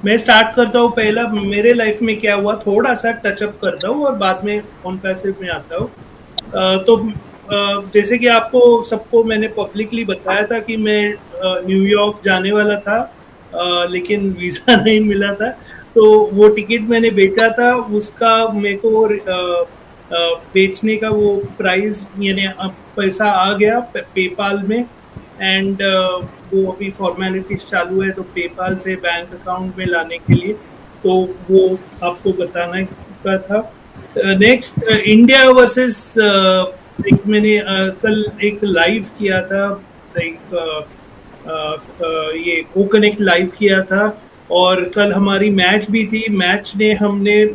मैं स्टार्ट करता हूँ। पहला मेरे लाइफ में क्या हुआ, थोड़ा सा टचअप करता हूँ और बाद में ऑन पैसिव में आता हूँ। तो जैसे कि आपको सबको मैंने पब्लिकली बताया था कि मैं न्यूयॉर्क जाने वाला था, लेकिन वीज़ा नहीं मिला था। तो वो टिकट मैंने बेचा था, उसका मेरे को बेचने का वो प्राइस यानी पैसा आ गया पेपाल में। एंड वो अभी फॉर्मेलिटीज चालू है तो पेपाल से बैंक अकाउंट में लाने के लिए, तो वो आपको बताना का था। नेक्स्ट इंडिया वर्सेस एक मैंने कल एक लाइव किया था, लाइक ये को कनेक्ट लाइव किया था। और कल हमारी मैच भी थी, मैच ने हमने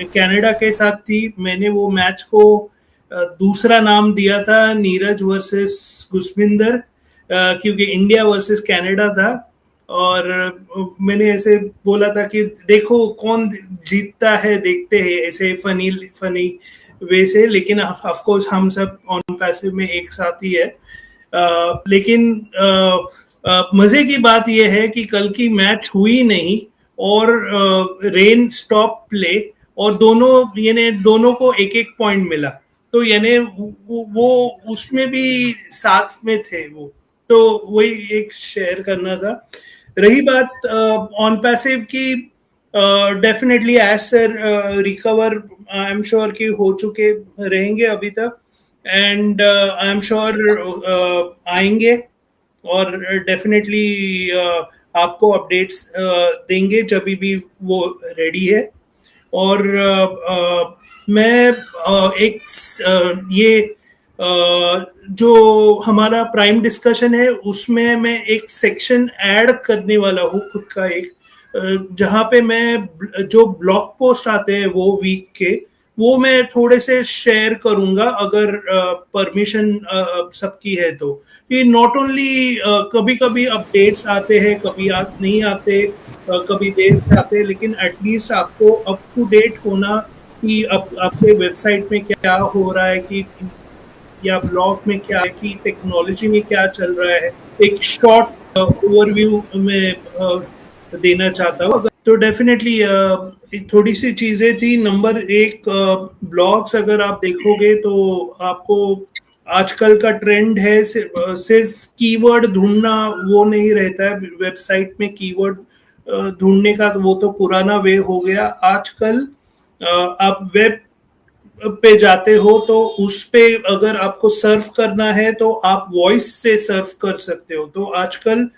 कनाडा के साथ थी। मैंने वो मैच को दूसरा नाम दिया था नीरज वर्सेस गुसविंदर, क्योंकि इंडिया वर्सेस कनाडा था। और मैंने ऐसे बोला था कि देखो कौन जीतता है, देखते हैं, ऐसे फनी फनी वे से। लेकिन ऑफ कोर्स हम सब ऑन पैसिव में एक साथ ही है। लेकिन मजे की बात यह है कि कल की मैच हुई नहीं, और रेन स्टॉप प्ले, और दोनों यानी दोनों को एक एक पॉइंट मिला। तो यानी वो उसमें भी साथ में थे वो। तो वही एक शेयर करना था। रही बात ऑन पैसिव की, definitely as sir recover I am sure कि हो चुके रहेंगे अभी तक। एंड आई एम श्योर आएंगे, और डेफिनेटली आपको अपडेट्स देंगे जब भी वो रेडी है। और मैं एक ये जो हमारा प्राइम डिस्कशन है उसमें मैं एक सेक्शन ऐड करने वाला हूँ खुद का, एक जहाँ पे मैं जो ब्लॉग पोस्ट आते हैं वो वीक के, वो मैं थोड़े से शेयर करूंगा अगर परमिशन सबकी है तो। कि नॉट ओनली कभी कभी अपडेट्स आते हैं, कभी नहीं आते, कभी देर से आते हैं, लेकिन एटलीस्ट आपको अप टू डेट होना कि आपके वेबसाइट में क्या हो रहा है, कि या ब्लॉग में क्या है, कि टेक्नोलॉजी में क्या चल रहा है, एक शॉर्ट ओवरव्यू में देना चाहता हूँ। तो डेफिनेटली थोड़ी सी चीजें थी। नंबर एक, ब्लॉग्स अगर आप देखोगे तो आपको आजकल का ट्रेंड है सिर्फ कीवर्ड ढूंढना, वो नहीं रहता है वेबसाइट में कीवर्ड ढूंढने का, तो वो तो पुराना वे हो गया। आजकल आप वेब पे जाते हो तो उस पे अगर आपको सर्व करना है तो आप वॉइस से सर्व कर सकते हो। तो आजकल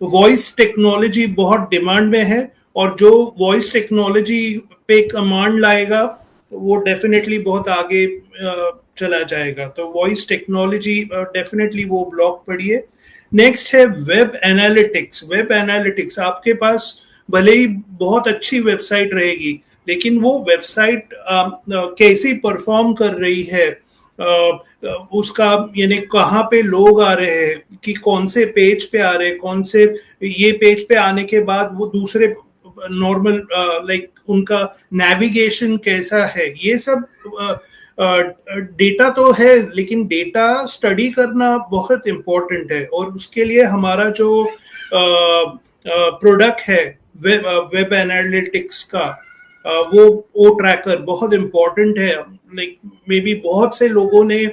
वॉइस टेक्नोलॉजी बहुत डिमांड में है, और जो वॉइस टेक्नोलॉजी पे कमांड लाएगा वो डेफिनेटली बहुत आगे चला जाएगा। तो वॉइस टेक्नोलॉजी डेफिनेटली वो ब्लॉग पढ़िए। नेक्स्ट है वेब एनालिटिक्स। वेब एनालिटिक्स आपके पास भले ही बहुत अच्छी वेबसाइट रहेगी, लेकिन वो वेबसाइट कैसी परफॉर्म कर रही है, उसका यानी कहाँ पे लोग आ रहे हैं, कि कौन से पेज पे आ रहे हैं, कौन से ये पेज पे आने के बाद वो दूसरे नॉर्मल लाइक उनका नेविगेशन कैसा है, ये सब डेटा तो है, लेकिन डेटा स्टडी करना बहुत इम्पोर्टेंट है। और उसके लिए हमारा जो प्रोडक्ट है वेब एनालिटिक्स का, वो ट्रैकर बहुत इम्पोर्टेंट है। लाइक मे बी बहुत से लोगों ने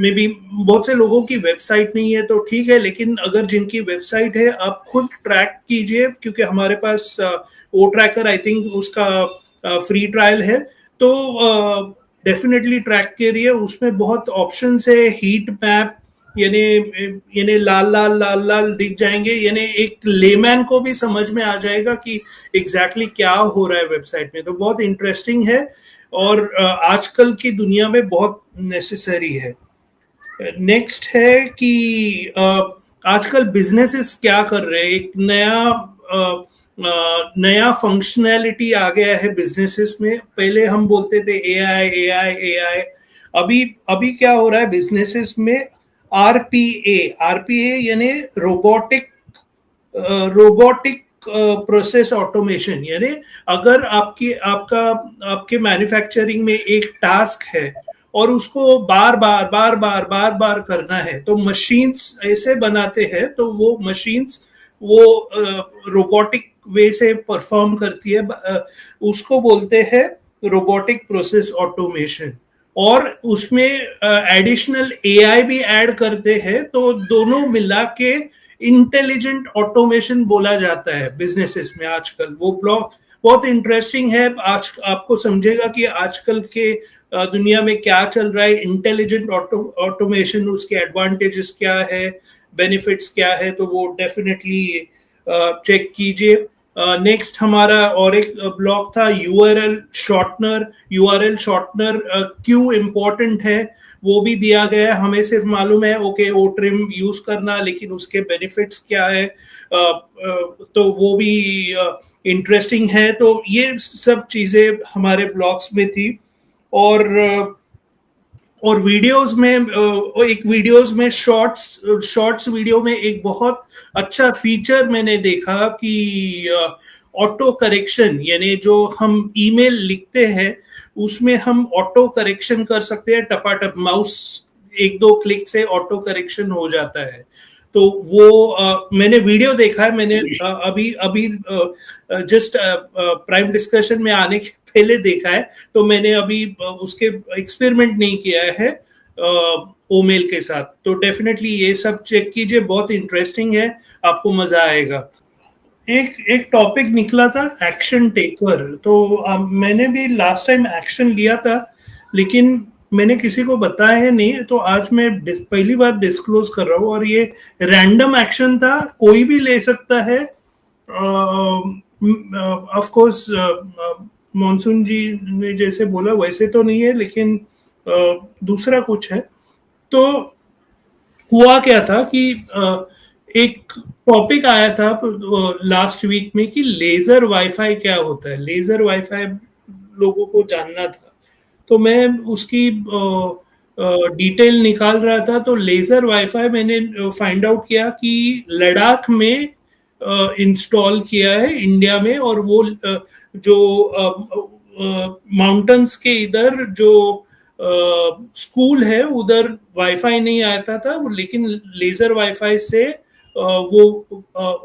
मे बी बहुत से लोगों की वेबसाइट नहीं है तो ठीक है, लेकिन अगर जिनकी वेबसाइट है आप खुद ट्रैक कीजिए, क्योंकि हमारे पास ओ ट्रैकर आई थिंक उसका फ्री ट्रायल है। तो डेफिनेटली ट्रैक करिए, उसमें बहुत ऑप्शन है। हीट मैप यानी यानी लाल लाल लाल लाल दिख जाएंगे, यानी एक लेमैन को भी समझ में आ जाएगा कि एग्जैक्टली क्या हो रहा है वेबसाइट में। तो बहुत इंटरेस्टिंग है, और आजकल की दुनिया में बहुत नेसेसरी है। नेक्स्ट है कि आजकल बिजनेसेस क्या कर रहे हैं, एक नया फंक्शनैलिटी आ गया है बिजनेसेस में। पहले हम बोलते थे एआई एआई एआई, अभी अभी क्या हो रहा है बिजनेसेस में, आरपीए। आरपीए यानी रोबोटिक रोबोटिक प्रोसेस ऑटोमेशन। यानी अगर आपके मैन्युफैक्चरिंग में एक टास्क है और उसको बार बार बार बार बार बार करना है, तो मशीन्स ऐसे बनाते हैं, तो वो मशीन्स वो रोबोटिक वे से परफॉर्म करती है, उसको बोलते हैं रोबोटिक प्रोसेस ऑटोमेशन। और उसमें एडिशनल एआई भी ऐड करते हैं, तो दोनों मिला के इंटेलिजेंट ऑटोमेशन बोला जाता है बिजनेसेस में आजकल। वो ब्लॉग बहुत इंटरेस्टिंग है। आज आपको समझेगा कि आजकल के दुनिया में क्या चल रहा है, इंटेलिजेंट ऑटोमेशन, उसके एडवांटेजेस क्या है, बेनिफिट्स क्या है, तो वो डेफिनेटली चेक कीजिए। नेक्स्ट हमारा और एक ब्लॉग था यूआरएल शॉर्टनर। यूआरएल शॉर्टनर क्यों इम्पोर्टेंट है वो भी दिया गया है। हमें सिर्फ मालूम है ओके ओ ट्रिम यूज करना, लेकिन उसके बेनिफिट्स क्या है, तो वो भी इंटरेस्टिंग है। तो ये सब चीजें हमारे ब्लॉग्स में थी। और वीडियोस में एक वीडियोस में शॉर्ट्स वीडियो में एक बहुत अच्छा फीचर मैंने देखा कि ऑटो करेक्शन, यानी जो हम ईमेल लिखते हैं उसमें हम ऑटो करेक्शन कर सकते हैं, टपाटप माउस एक दो क्लिक से ऑटो करेक्शन हो जाता है। तो वो मैंने वीडियो देखा है। मैंने अभी अभी जस्ट प्राइम डिस्कशन में आने के पहले देखा है, तो मैंने अभी उसके एक्सपेरिमेंट नहीं किया है ओमेल के साथ। तो डेफिनेटली ये सब चेक कीजिए, बहुत इंटरेस्टिंग है, आपको मजा आएगा। एक एक टॉपिक निकला था एक्शन टेकर। तो मैंने भी लास्ट टाइम एक्शन लिया था, लेकिन मैंने किसी को बताया है नहीं, तो आज मैं पहली बार डिस्क्लोज कर रहा हूँ। और ये रैंडम एक्शन था, कोई भी ले सकता है। ऑफ कोर्स मॉनसून जी ने जैसे बोला वैसे तो नहीं है, लेकिन दूसरा कुछ है। तो हुआ क्या था कि एक टॉपिक आया था लास्ट वीक में कि लेजर वाईफाई क्या होता है। लेजर वाईफाई लोगों को जानना था, तो मैं उसकी डिटेल निकाल रहा था। तो लेजर वाईफाई मैंने फाइंड आउट किया कि लद्दाख में इंस्टॉल किया है इंडिया में। और वो जो माउंटेन्स के इधर जो स्कूल है उधर वाईफाई नहीं आता था, लेकिन लेजर वाईफाई से वो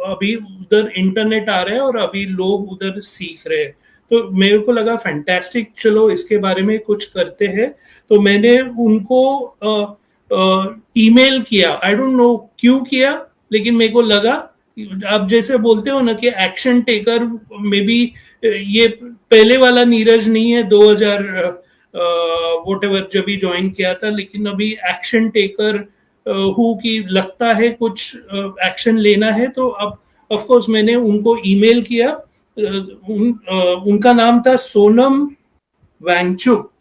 अभी उधर इंटरनेट आ रहा है और अभी लोग उधर सीख रहे हैं। तो मेरे को लगा फैंटास्टिक, चलो इसके बारे में कुछ करते हैं। तो मैंने उनको ईमेल किया। आई डोंट नो क्यों किया, लेकिन मेरे को लगा आप जैसे बोलते हो ना कि एक्शन टेकर में भी ये पहले वाला नीरज नहीं है 2000 वोट एवर जब भी ज्वाइन किया था, लेकिन अभी एक्शन टेकर हूँ कि लगता है कुछ एक्शन लेना है। तो अब ऑफ कोर्स मैंने उनको ईमेल किया। उनका नाम था सोनम वांगचुक।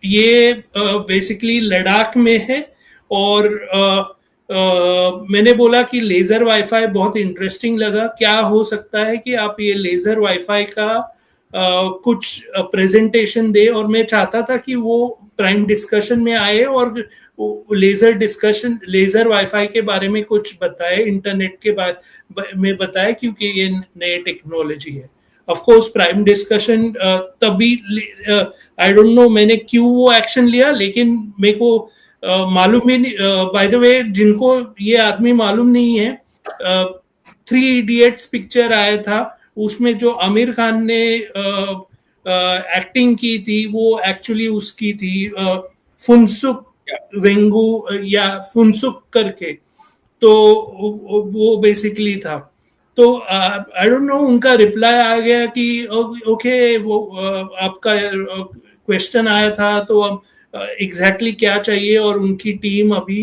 ये बेसिकली लद्दाख में है। और मैंने बोला कि लेजर वाईफाई बहुत इंटरेस्टिंग लगा, क्या हो सकता है कि आप ये लेजर वाईफाई का कुछ प्रेजेंटेशन दे। और मैं चाहता था कि वो प्राइम डिस्कशन में आए और लेजर वाईफाई के बारे में कुछ बताए, इंटरनेट के बारे में बताए, क्योंकि ये नई टेक्नोलॉजी है। ऑफ कोर्स प्राइम डिस्कशन तभी आई डोंट नो मैंने क्यों वो एक्शन लिया, लेकिन मेरे को मालूम ही नहीं। बाय द वे, जिनको ये आदमी मालूम नहीं है, 3 इडियट्स पिक्चर आया था, उसमें जो आमिर खान ने एक्टिंग की थी वो एक्चुअली उसकी थी फुनसुक वेंगू या फुनसुक करके। तो वो बेसिकली था। तो आई डोंट नो, उनका रिप्लाई आ गया कि ओके वो आपका क्वेश्चन आया था, तो अब एग्जैक्टली क्या चाहिए। और उनकी टीम अभी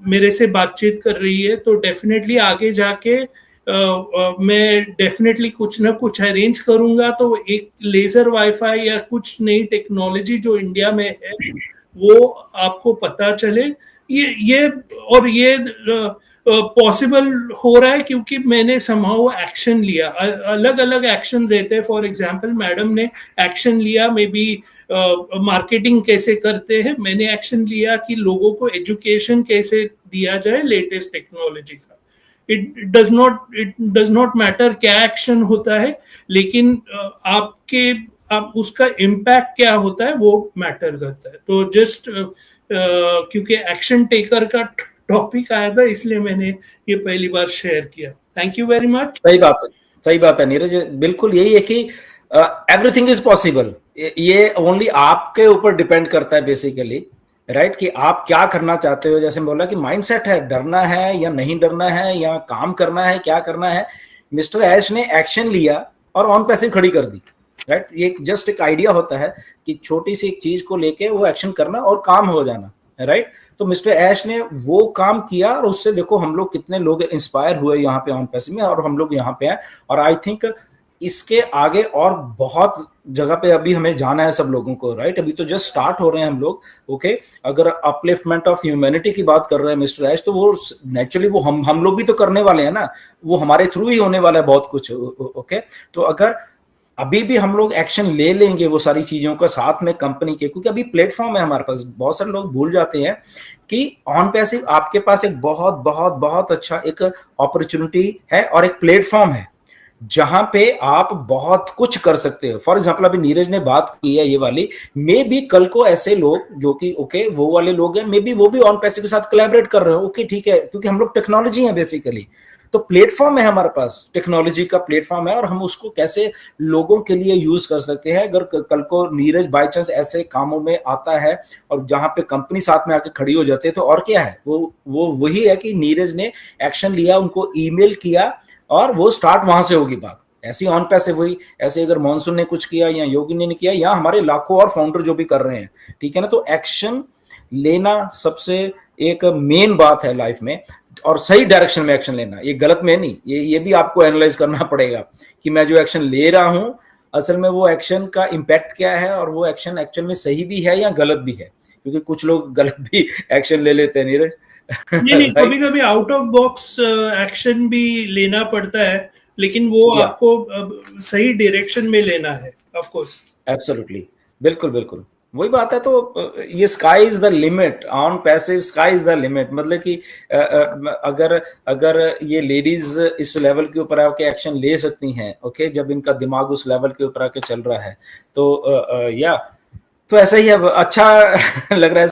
मेरे से बातचीत कर रही है। तो डेफिनेटली आगे जाके मैं डेफिनेटली कुछ ना कुछ अरेंज करूंगा। तो एक लेजर वाईफाई या कुछ नई टेक्नोलॉजी जो इंडिया में है वो आपको पता चले। ये और ये पॉसिबल हो रहा है क्योंकि मैंने समहाउ एक्शन लिया। अलग अलग एक्शन रहते हैं। फॉर एग्जांपल मैडम ने एक्शन लिया मे बी मार्केटिंग कैसे करते हैं, मैंने एक्शन लिया कि लोगों को एजुकेशन कैसे दिया जाए लेटेस्ट टेक्नोलॉजी का। इट डज नॉट मैटर क्या एक्शन होता है, लेकिन आप उसका इम्पैक्ट क्या होता है वो मैटर करता है। तो जस्ट क्योंकि एक्शन टेकर का टॉपिक आया था, इसलिए मैंने ये पहली बार शेयर किया। Thank you very much. सही बात है नीरज, बिल्कुल यही है कि एवरीथिंग इज पॉसिबल। ये ओनली आपके ऊपर डिपेंड करता है बेसिकली, राइट, कि आप क्या करना चाहते हो। जैसे बोला कि माइंडसेट है, डरना है या नहीं डरना है, या काम करना है, क्या करना है। मिस्टर ऐश ने एक्शन लिया और ऑन पैसिव खड़ी कर दी, राइट। ये जस्ट एक आइडिया होता है कि छोटी सी एक चीज को लेके वो एक्शन करना और काम हो जाना, राइट। तो मिस्टर ऐश ने वो काम किया और उससे देखो हम लोग कितने लोग इंस्पायर हुए यहाँ पे ऑन पैसिव में, और हम लोग यहाँ पे हैं। और आई थिंक इसके आगे और बहुत जगह पे अभी हमें जाना है सब लोगों को, राइट। अभी तो जस्ट स्टार्ट हो रहे हैं हम लोग, ओके। अगर अपलिफ्टमेंट ऑफ ह्यूमैनिटी की बात कर रहे हैं मिस्टर ऐश, तो वो नेचुरली वो हम लोग भी तो करने वाले हैं ना, वो हमारे थ्रू ही होने वाला है बहुत कुछ, ओके। तो अगर अभी भी हम लोग एक्शन ले लेंगे वो सारी चीजों का साथ में कंपनी के, क्योंकि अभी प्लेटफॉर्म है हमारे पास। बहुत सारे लोग भूल जाते हैं कि ऑन पैसिव आपके पास एक बहुत बहुत बहुत अच्छा एक अपॉर्चुनिटी है और एक प्लेटफॉर्म है जहां पे आप बहुत कुछ कर सकते हो। फॉर एग्जांपल अभी नीरज ने बात की है ये वाली, मे बी कल को ऐसे लोग जो कि ओके वो वाले लोग हैं, मे बी वो भी ऑन पैसिव के साथ कोलैबोरेट कर रहे हो, ओके ठीक है, क्योंकि हम लोग टेक्नोलॉजी है बेसिकली। तो प्लेटफॉर्म है हमारे पास, टेक्नोलॉजी का प्लेटफॉर्म है, और हम उसको कैसे लोगों के लिए यूज कर सकते हैं। अगर कल को नीरज बाय चांस ऐसे कामों में आता है और जहां पे कंपनी साथ में आके खड़ी हो जाती है, तो और क्या है, वो वही है कि नीरज ने एक्शन लिया, उनको ईमेल किया और वो स्टार्ट वहां से होगी बात। ऐसी ऑन पैसिव हुई, ऐसे अगर मॉनसून ने कुछ किया या योगी ने किया या हमारे लाखों और फाउंडर जो भी कर रहे हैं, ठीक है ना। तो एक्शन लेना सबसे एक मेन बात है लाइफ में, और सही डायरेक्शन में एक्शन लेना, ये गलत में नहीं। ये भी आपको एनालाइज करना पड़ेगा कि मैं जो एक्शन ले रहा हूं असल में वो एक्शन का इम्पैक्ट क्या है, और वो एक्शन एक्चुअल में सही भी है या गलत भी है, क्योंकि कुछ लोग गलत भी एक्शन ले लेते हैं नीरज। नहीं, कभी कभी आउट ऑफ बॉक्स एक्शन भी लेना पड़ता है, लेकिन वो आपको सही डायरेक्शन में लेना है, ऑफ कोर्स। एब्सोल्युटली, बिल्कुल बिल्कुल वही बात है। तो ये sky is the limit, on passive sky is the limit. मतलब कि अगर ये लेडीज इस लेवल के ऊपर आके एक्शन ले सकती हैं, ओके, जब इनका दिमाग उस लेवल के ऊपर आके चल रहा है, तो या तो ऐसा ही अब अच्छा लग रहा है।